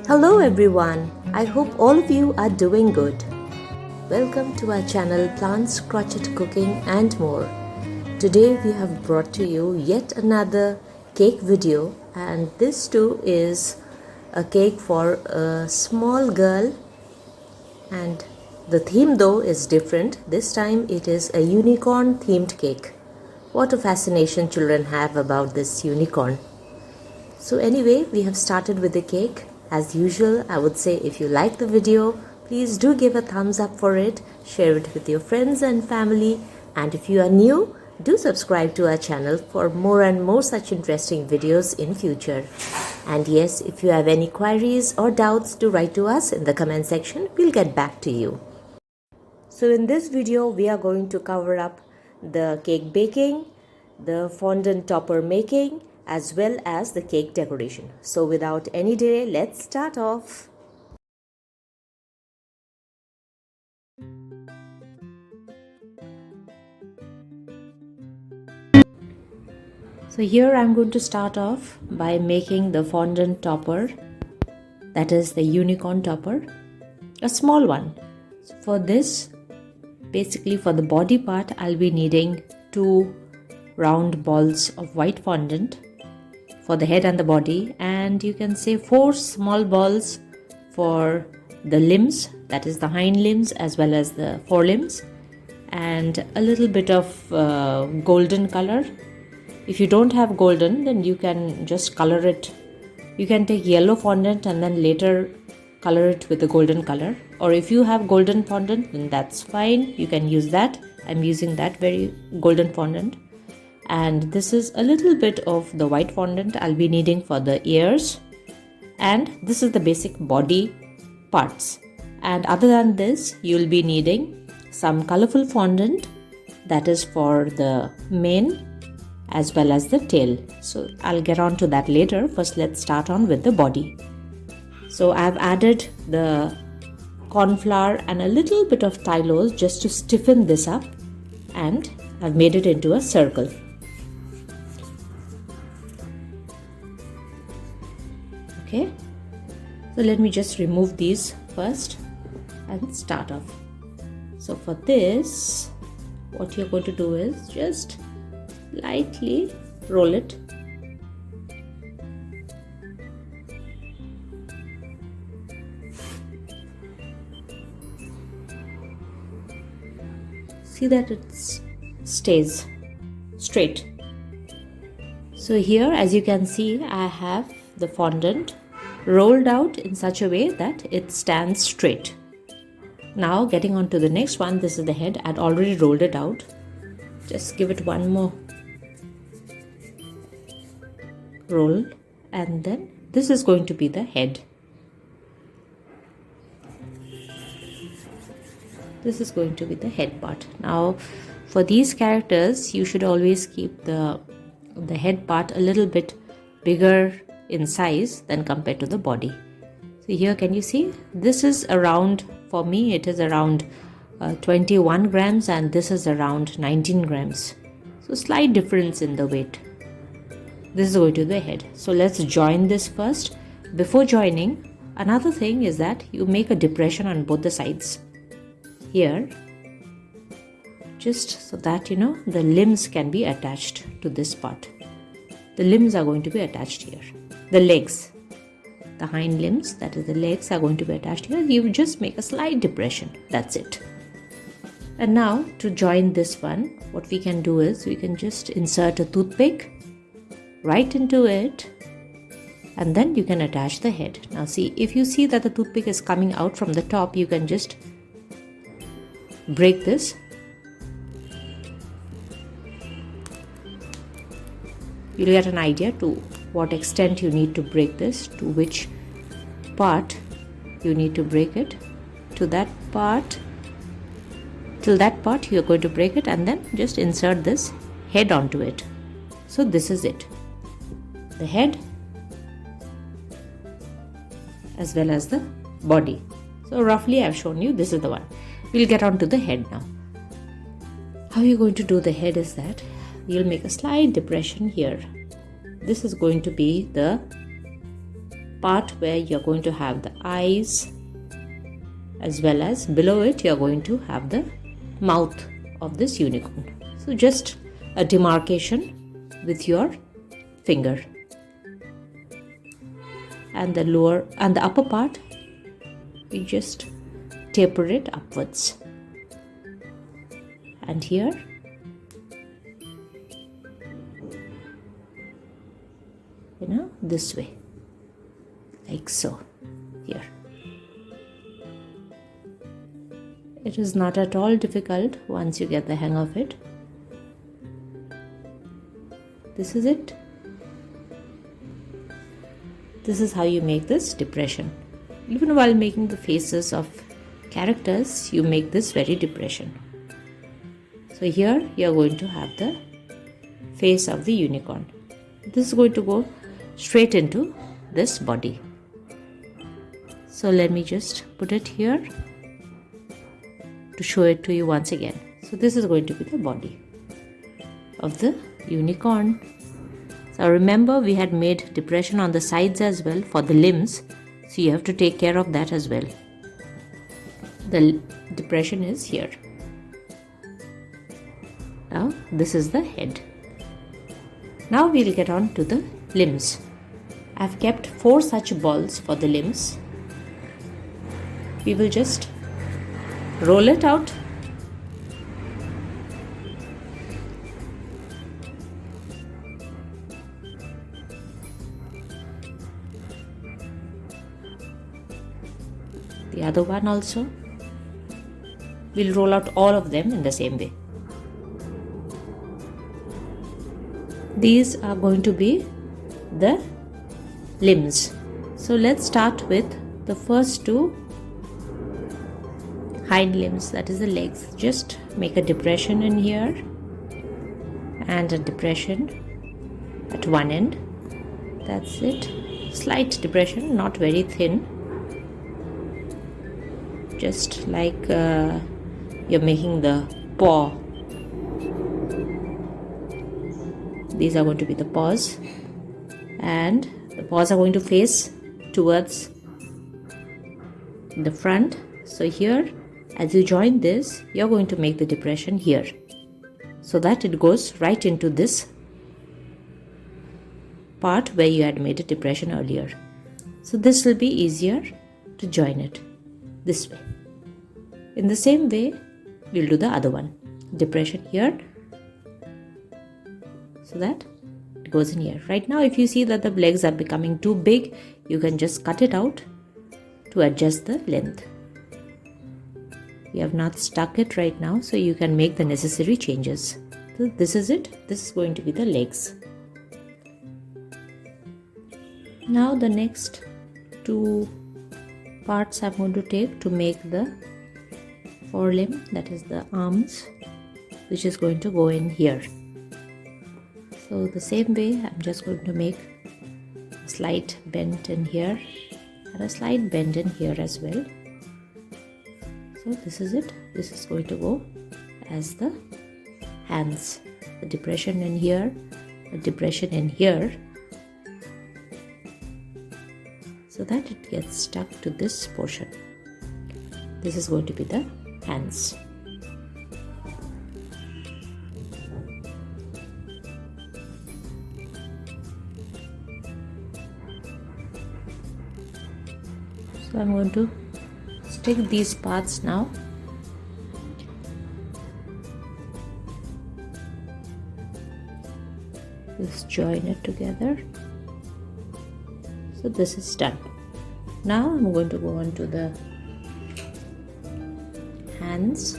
Hello everyone, I hope all of you are doing good. Welcome to our channel Plants, Crochet Cooking and more. Today we have brought to you yet another cake video, and this too is a cake for a small girl, and the theme though is different. This time it is a unicorn themed cake. What a fascination children have about this unicorn. So anyway, we have started with the cake. As usual, I would say if you like the video, please do give a thumbs up for it, share it with your friends and family, and if you are new, do subscribe to our channel for more and more such interesting videos in future. And yes, if you have any queries or doubts, do write to us in the comment section. We'll get back to you. So in this video, we are going to cover up the cake baking, the fondant topper making, as well as the cake decoration. So without any delay, let's start off. So here I'm going to start off by making the fondant topper, that is the unicorn topper, a small one. So for this, basically for the body part, I'll be needing 2 round balls of white fondant for the head and the body, and you can say 4 small balls for the limbs, that is the hind limbs as well as the forelimbs, and a little bit of golden color. If you don't have golden, then you can just color it. You can take yellow fondant and then later color it with the golden color, or if you have golden fondant, then that's fine, you can use that. I'm using that very golden fondant. And this is a little bit of the white fondant I'll be needing for the ears, and this is the basic body parts. And other than this, you'll be needing some colorful fondant, that is for the mane as well as the tail. So I'll get on to that later. First let's start on with the body. So I've added the corn flour and a little bit of tylose just to stiffen this up, and I've made it into a circle. Okay, so let me just remove these first and start off. So for this, what you're going to do is just lightly roll it. See that it stays straight. So here, as you can see, I have the fondant rolled out in such a way that it stands straight. Now getting on to the next one, this is the head. I'd already rolled it out. Just give it one more roll, and then this is going to be the head. This is going to be the head part. Now for these characters, you should always keep the head part a little bit bigger in size than compared to the body. So here, can you see, this is around, for me it is around 21 grams, and this is around 19 grams. So slight difference in the weight. This is going to the head. So let's join this first. Before joining, another thing is that you make a depression on both the sides here, just so that the limbs can be attached to this part. The limbs are going to be attached here. The legs, the hind limbs, that is the legs, are going to be attached here. You just make a slight depression, that's it. And now to join this one, what we can do is we can just insert a toothpick right into it, and then you can attach the head. Now see, if you see that the toothpick is coming out from the top, you can just break this. You'll get an idea to what extent you need to break this, to which part you need to break it. To that part, till that part you're going to break it, and then just insert this head onto it. So this is it, the head as well as the body. So roughly I've shown you, this is the one. We'll get on to the head now. How you're going to do the head is that you'll make a slight depression here. This is going to be the part where you're going to have the eyes, as well as below it you're going to have the mouth of this unicorn. So just a demarcation with your finger. And the lower and the upper part, we just taper it upwards. And here, this way, like so, here. It is not at all difficult once you get the hang of it. This is it. This is how you make this depression. Even while making the faces of characters, you make this very depression. So here you are going to have the face of the unicorn. This is going to go straight into this body. So let me just put it here to show it to you once again. So this is going to be the body of the unicorn. So remember, we had made depression on the sides as well for the limbs, so you have to take care of that as well. The depression is here. Now this is the head. Now we'll get on to the limbs. I've kept 4 such balls for the limbs. We will just roll it out. The other one also. We'll roll out all of them in the same way. These are going to be the limbs. So let's start with the first 2 hind limbs, that is the legs. Just make a depression in here and a depression at one end. That's it. Slight depression, not very thin. Just like you're making the paw. These are going to be the paws, and the paws are going to face towards the front. So here, as you join this, you're going to make the depression here, so that it goes right into this part where you had made a depression earlier. So this will be easier to join it this way. In the same way, we'll do the other one. Depression here, so that it goes in here. Right now, if you see that the legs are becoming too big, you can just cut it out to adjust the length. You have not stuck it right now, so you can make the necessary changes. So this is it. This is going to be the legs. Now the next 2 parts I'm going to take to make the forelimb, that is the arms, which is going to go in here. So the same way, I'm just going to make a slight bend in here and a slight bend in here as well. So this is it. This is going to go as the hands. The depression in here, the depression in here, so that it gets stuck to this portion. This is going to be the hands. So I'm going to stick these parts now. Just join it together. So this is done. Now I'm going to go on to the hands,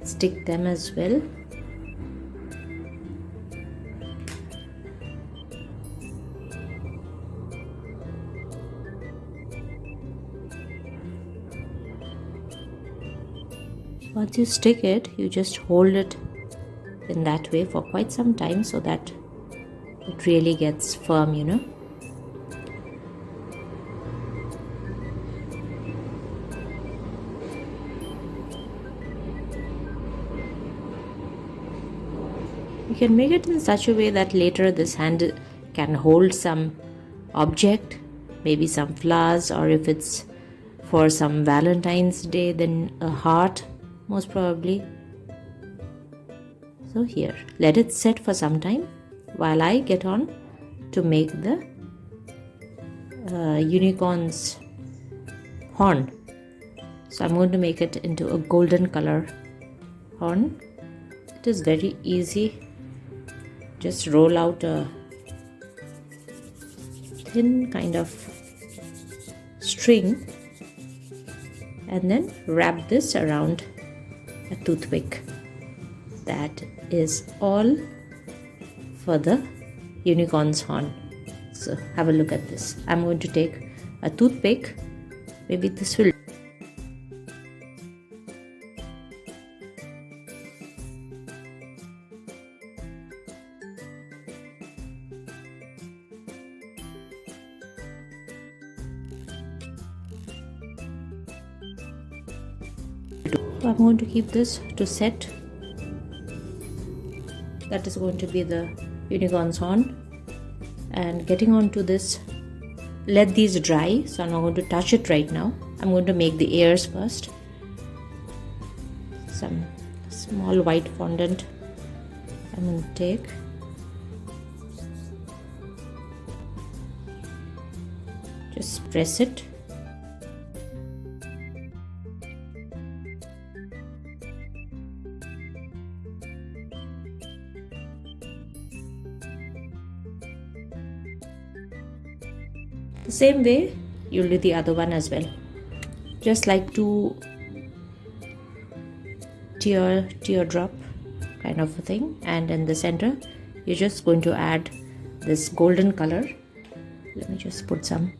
stick them as well. Once you stick it, you just hold it in that way for quite some time so that it really gets firm, you know. You can make it in such a way that later this hand can hold some object maybe some flowers, or if it's for some Valentine's Day, then a heart, most probably. So here, let it set for some time while I get on to make the unicorn's horn. So I'm going to make it into a golden color horn. It is very easy. Just roll out a thin kind of string and then wrap this around a toothpick. That is all for the unicorn's horn. So have a look at this. I'm going to take a toothpick. Maybe this will. So I'm going to keep this to set. That is going to be the unicorn's horn. And getting on to this, let these dry. So I'm not going to touch it right now. I'm going to make the ears first. Some small white fondant I'm going to take. Just press it. The same way you'll do the other one as well. Just like two teardrop kind of a thing, and in the center you're just going to add this golden color. Let me just put some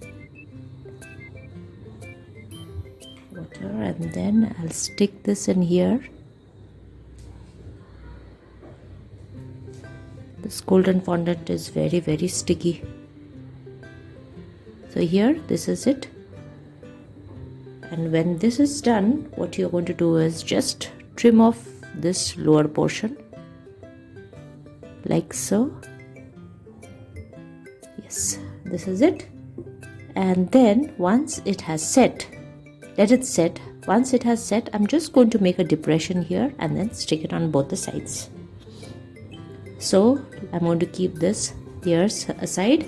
water and then I'll stick this in here. This golden fondant is very, very sticky. So here, this is it. And when this is done, what you're going to do is just trim off this lower portion like so. Yes, this is it. And then once it has set, let it set. Once it has set, I'm just going to make a depression here and then stick it on both the sides. So I'm going to keep this ears aside.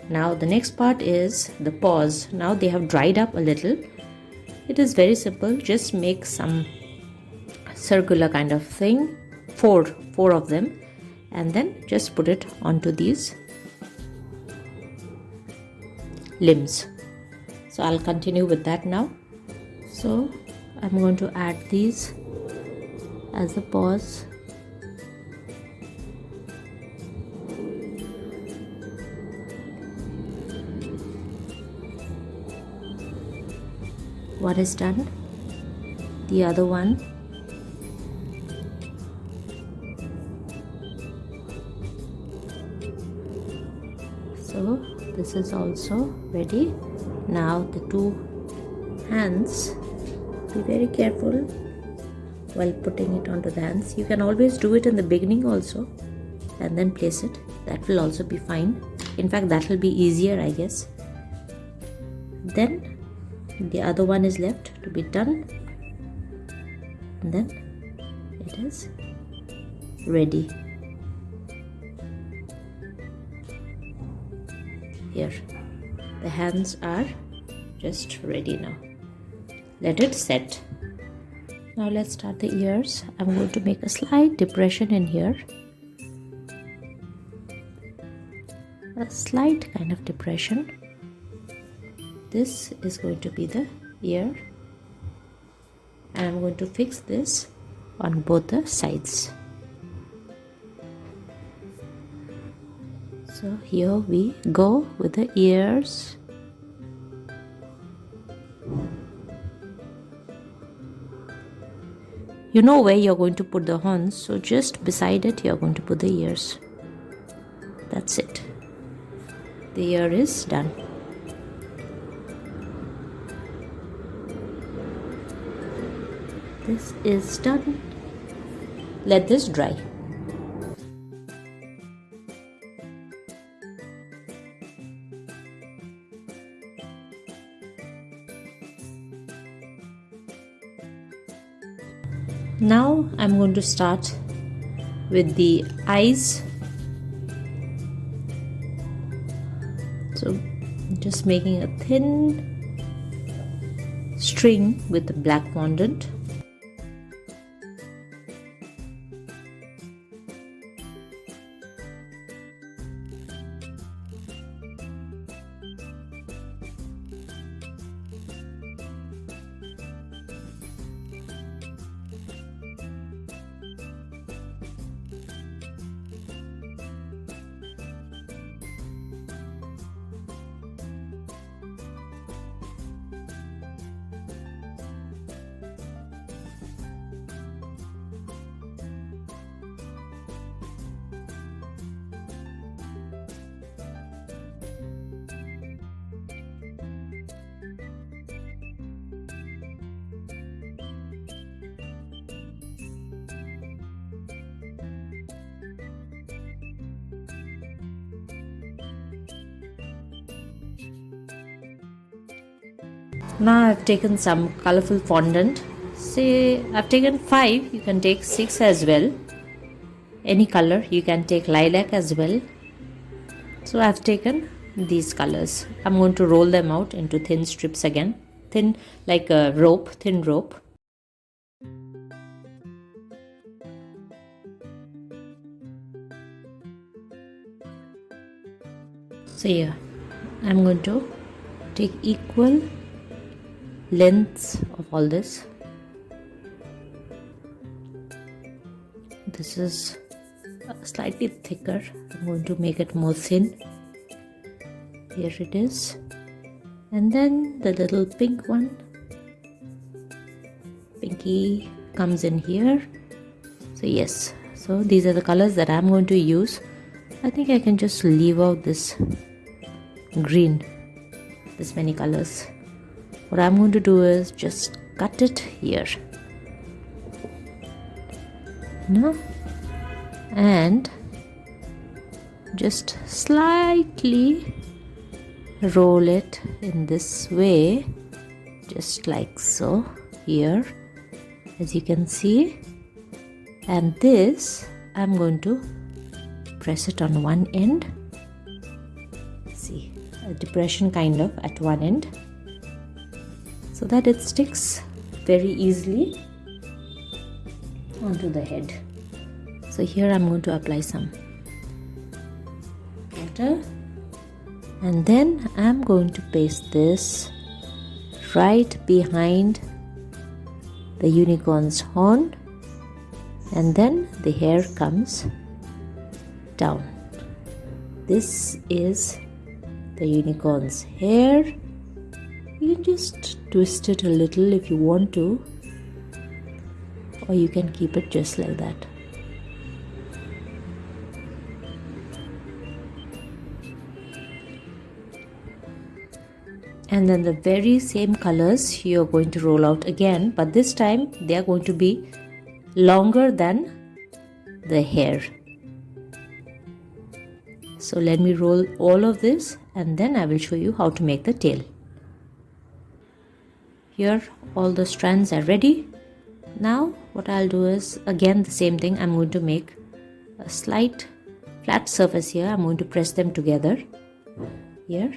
Now the next part is the paws. Now they have dried up a little. It is very simple. Just make some circular kind of thing, four of them, and then just put it onto these limbs. So I'll continue with that now. So I'm going to add these as the paws. One is done, the other one. So this is also ready. Now the two hands, be very careful while putting it onto the hands. You can always do it in the beginning also and then place it. That will also be fine. In fact, that will be easier, I guess. Then the other one is left to be done, and then it is ready. Here, the hands are just ready now. Let it set. Now let's start the ears. I'm going to make a slight depression in here. A slight kind of depression. This is going to be the ear, and I'm going to fix this on both the sides. So here we go with the ears. You know where you're going to put the horns, so just beside it you're going to put the ears. That's it. The ear is done. This is done. Let this dry. Now I'm going to start with the eyes. So just making a thin string with the black fondant. Now I've taken some colorful fondant. Say I've taken 5, you can take 6 as well. Any color, you can take lilac as well. So I've taken these colors. I'm going to roll them out into thin strips again. Thin, like a rope, thin rope. So yeah, I'm going to take equal lengths of all this. This is slightly thicker. I'm going to make it more thin. Here it is. And then the little pink one. Pinky comes in here. So yes, so these are the colors that I'm going to use. I think I can just leave out this green, this many colors. What I'm going to do is just cut it here. No? And just slightly roll it in this way, just like so, here, as you can see. And this, I'm going to press it on one end. See, a depression kind of at one end, so that it sticks very easily onto the head. So here I'm going to apply some water, and then I'm going to paste this right behind the unicorn's horn, and then the hair comes down. This is the unicorn's hair. You can just twist it a little if you want to, or you can keep it just like that. And then the very same colors you're going to roll out again, but this time they are going to be longer than the hair. So let me roll all of this, and then I will show you how to make the tail. Here all the strands are ready. Now what I'll do is again the same thing. I'm going to make a slight flat surface here. I'm going to press them together here,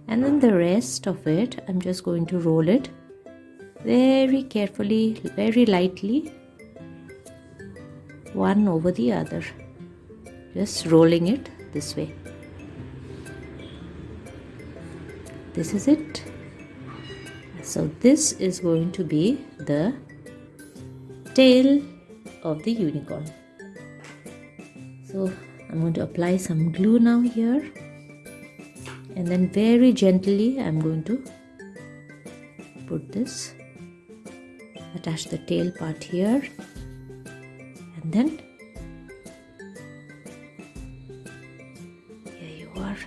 and then the rest of it I'm just going to roll it very carefully, very lightly, one over the other, just rolling it this way. This is it. So this is going to be the tail of the unicorn. So I'm going to apply some glue now here, and then very gently I'm going to put this, attach the tail part here, and then here you are.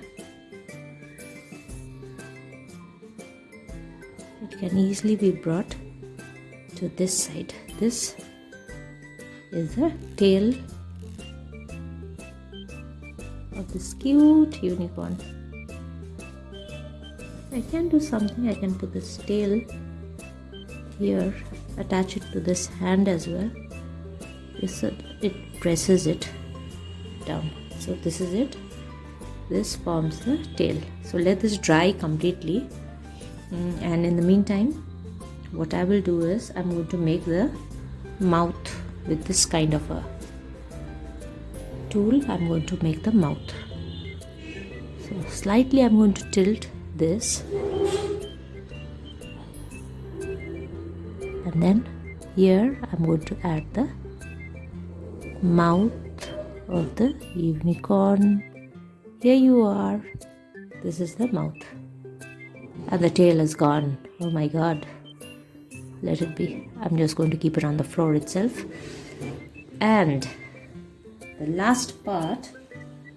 It can easily be brought to this side. This is the tail of this cute unicorn. I can do something. I can put this tail here, attach it to this hand as well. it presses it down. So this is it. This forms the tail. So let this dry completely, and in the meantime what I will do is I'm going to make the mouth with this kind of a tool. I'm going to make the mouth. So slightly I'm going to tilt this, and then here I'm going to add the mouth of the unicorn. Here you are. This is the mouth. And the tail is gone. Oh my god. Let it be. I'm just going to keep it on the floor itself. And the last part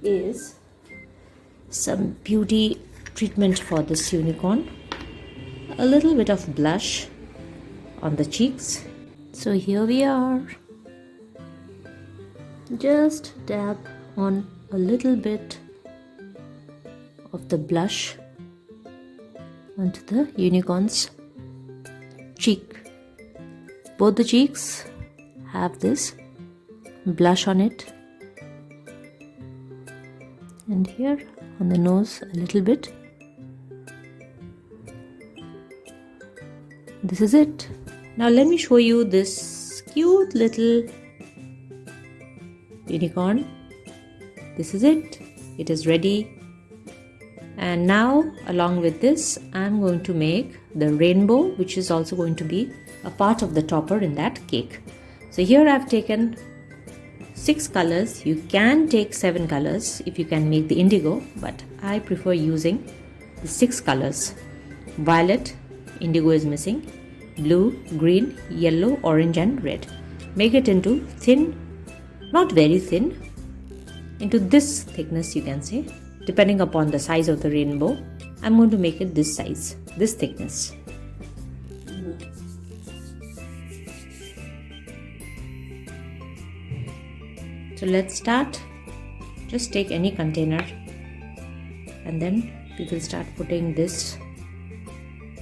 is some beauty treatment for this unicorn. A little bit of blush on the cheeks. So here we are. Just dab on a little bit of the blush onto the unicorn's cheek. Both the cheeks have this blush on it, and here on the nose a little bit. This is it. Now let me show you this cute little unicorn. This is it. It is ready. And now along with this I'm going to make the rainbow, which is also going to be a part of the topper in that cake. So here I've taken 6 colors. You can take 7 colors if you can make the indigo, but I prefer using the 6 colors. Violet, indigo is missing, blue, green, yellow, orange and red. Make it into thin, not very thin, into this thickness you can say, depending upon the size of the rainbow. I'm going to make it this size, this thickness. So let's start. Just take any container and then we will start putting this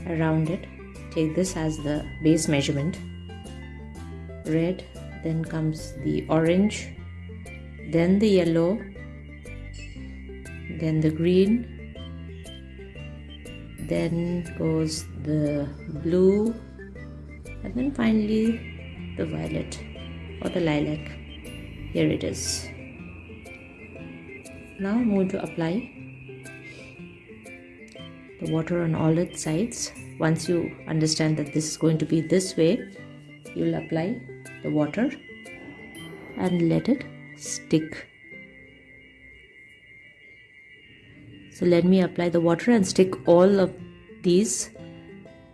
around it. Take this as the base measurement. Red, then comes the orange, then the yellow, then the green, then goes the blue, and then finally the violet or the lilac. Here it is. Now I'm going to apply the water on all its sides. Once you understand that this is going to be this way, you will apply the water and let it stick. So let me apply the water and stick all of these,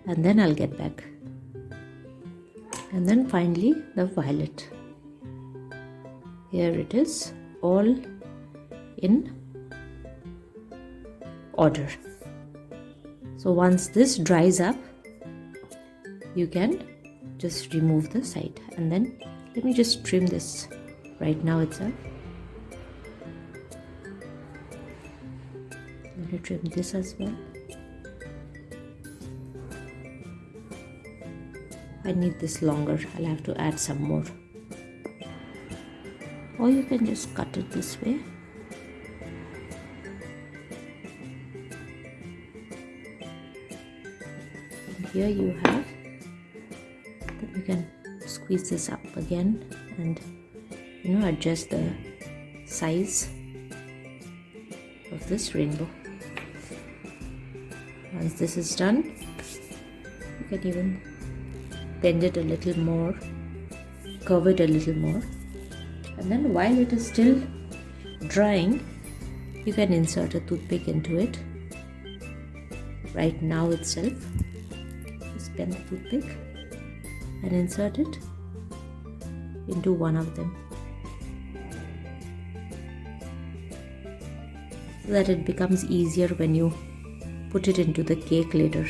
and then I'll get back. And then finally the violet. Here it is, all in order. So once this dries up, you can just remove the side, and then let me just trim this right now itself. Let me trim this as well. I need this longer. I'll have to add some more. Or you can just cut it this way. And here you have, then you can squeeze this up again and adjust the size of this rainbow. Once this is done, you can even bend it a little more, curve it a little more, and then while it is still drying, you can insert a toothpick into it right now itself. Just bend the toothpick and insert it into one of them, so that it becomes easier when you put it into the cake later.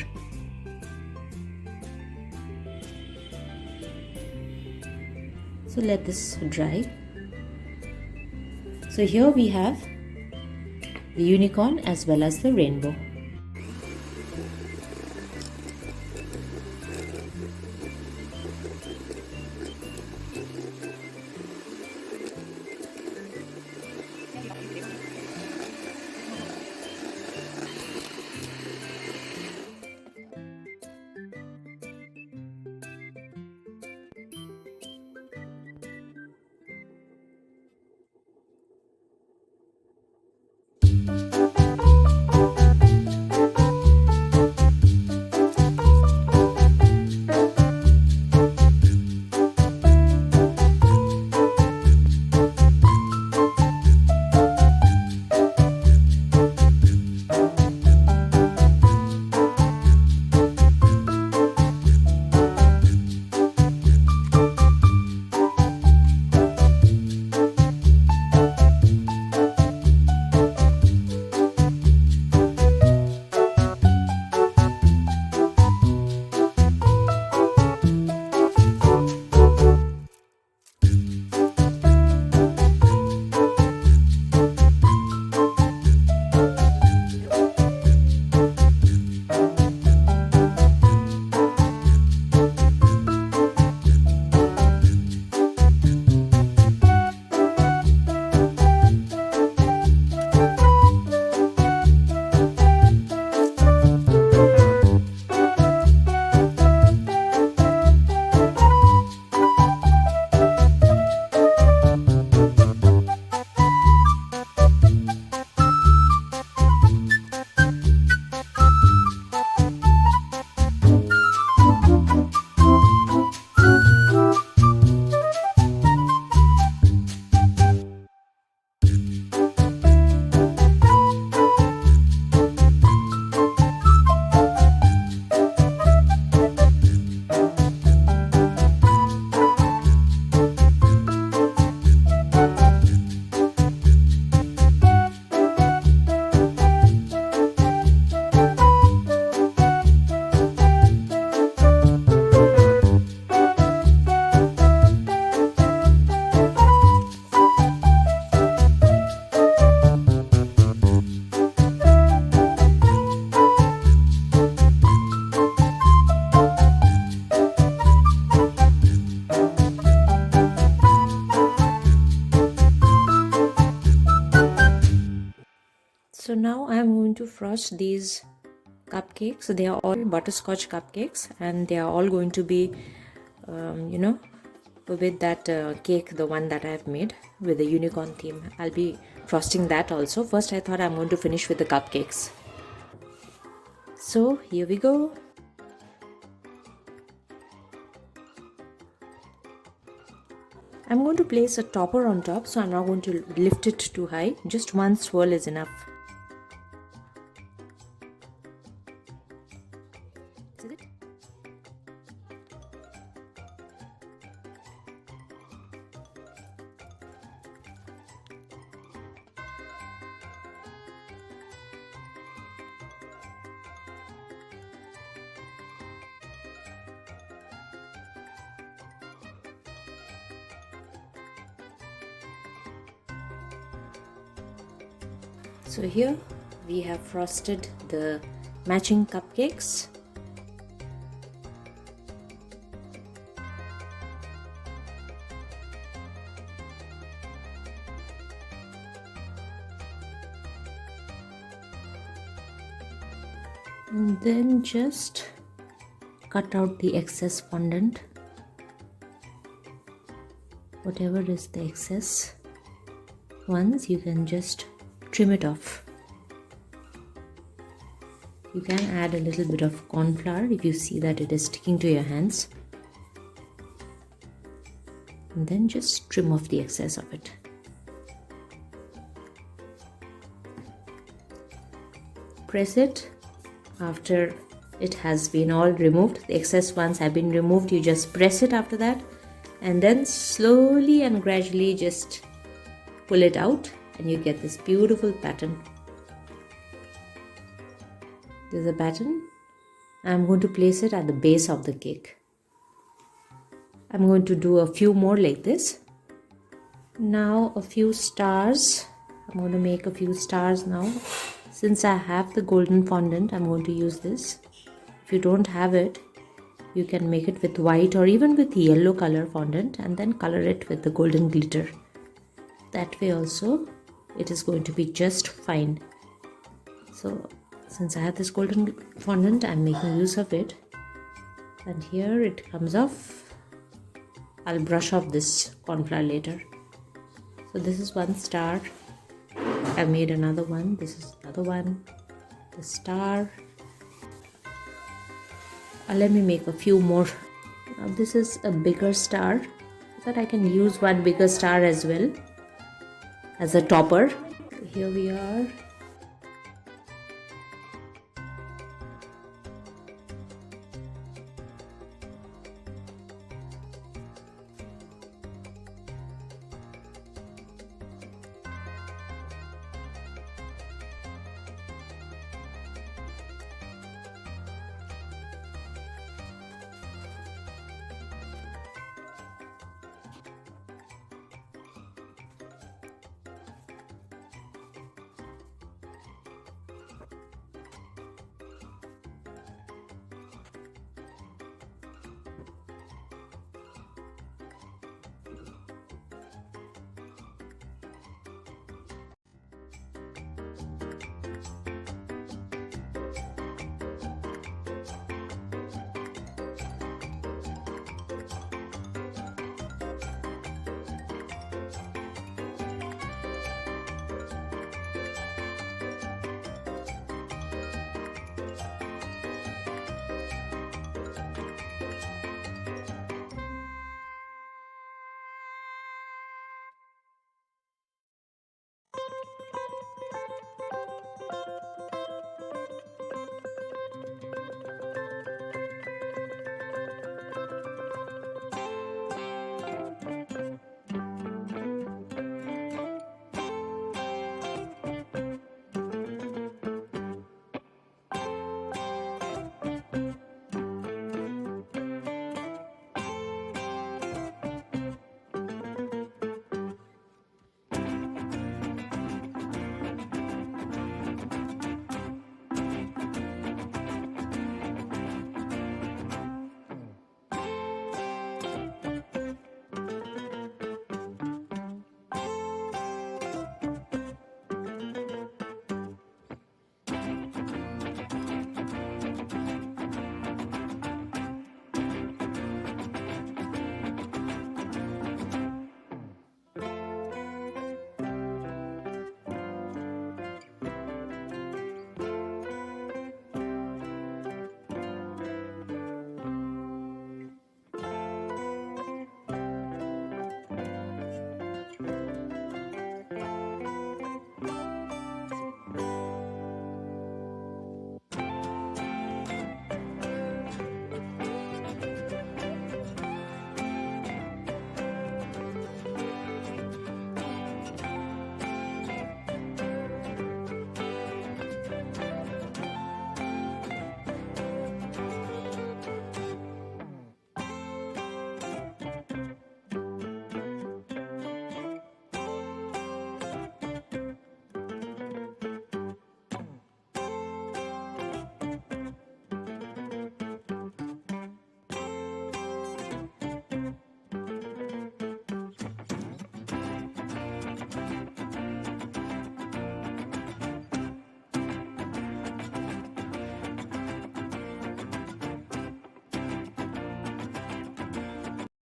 So let this dry. So here we have the unicorn as well as the rainbow. going to frost these cupcakes. They are all butterscotch cupcakes, and they are all going to be with that cake, the one that I have made with the unicorn theme. I'll be frosting that also. First I thought I'm going to finish with the cupcakes. So here we go. I'm going to place a topper on top, so I'm not going to lift it too high. Just one swirl is enough. Is it? So here we have frosted the matching cupcakes. And then just cut out the excess fondant. Whatever is the excess ones, you can just trim it off. You can add a little bit of corn flour if you see that it is sticking to your hands, and then just trim off the excess of it. Press it after it has been all removed. The excess ones have been removed. You just press it after that, and then slowly and gradually just pull it out, and you get this beautiful pattern. This is a pattern. I'm going to place it at the base of the cake. I'm going to do a few more like this. Now a few stars. I'm going to make a few stars now. Since I have the golden fondant, I'm going to use this. If you don't have it, you can make it with white or even with yellow color fondant, and then color it with the golden glitter. That way also it is going to be just fine. So since I have this golden fondant, I'm making use of it, and here it comes off. I'll brush off this corn flour later. So this is one star. I've made another one. This is another one. The star. Let me make a few more. Now this is a bigger star, so that I can use one bigger star as well as a topper. Here we are.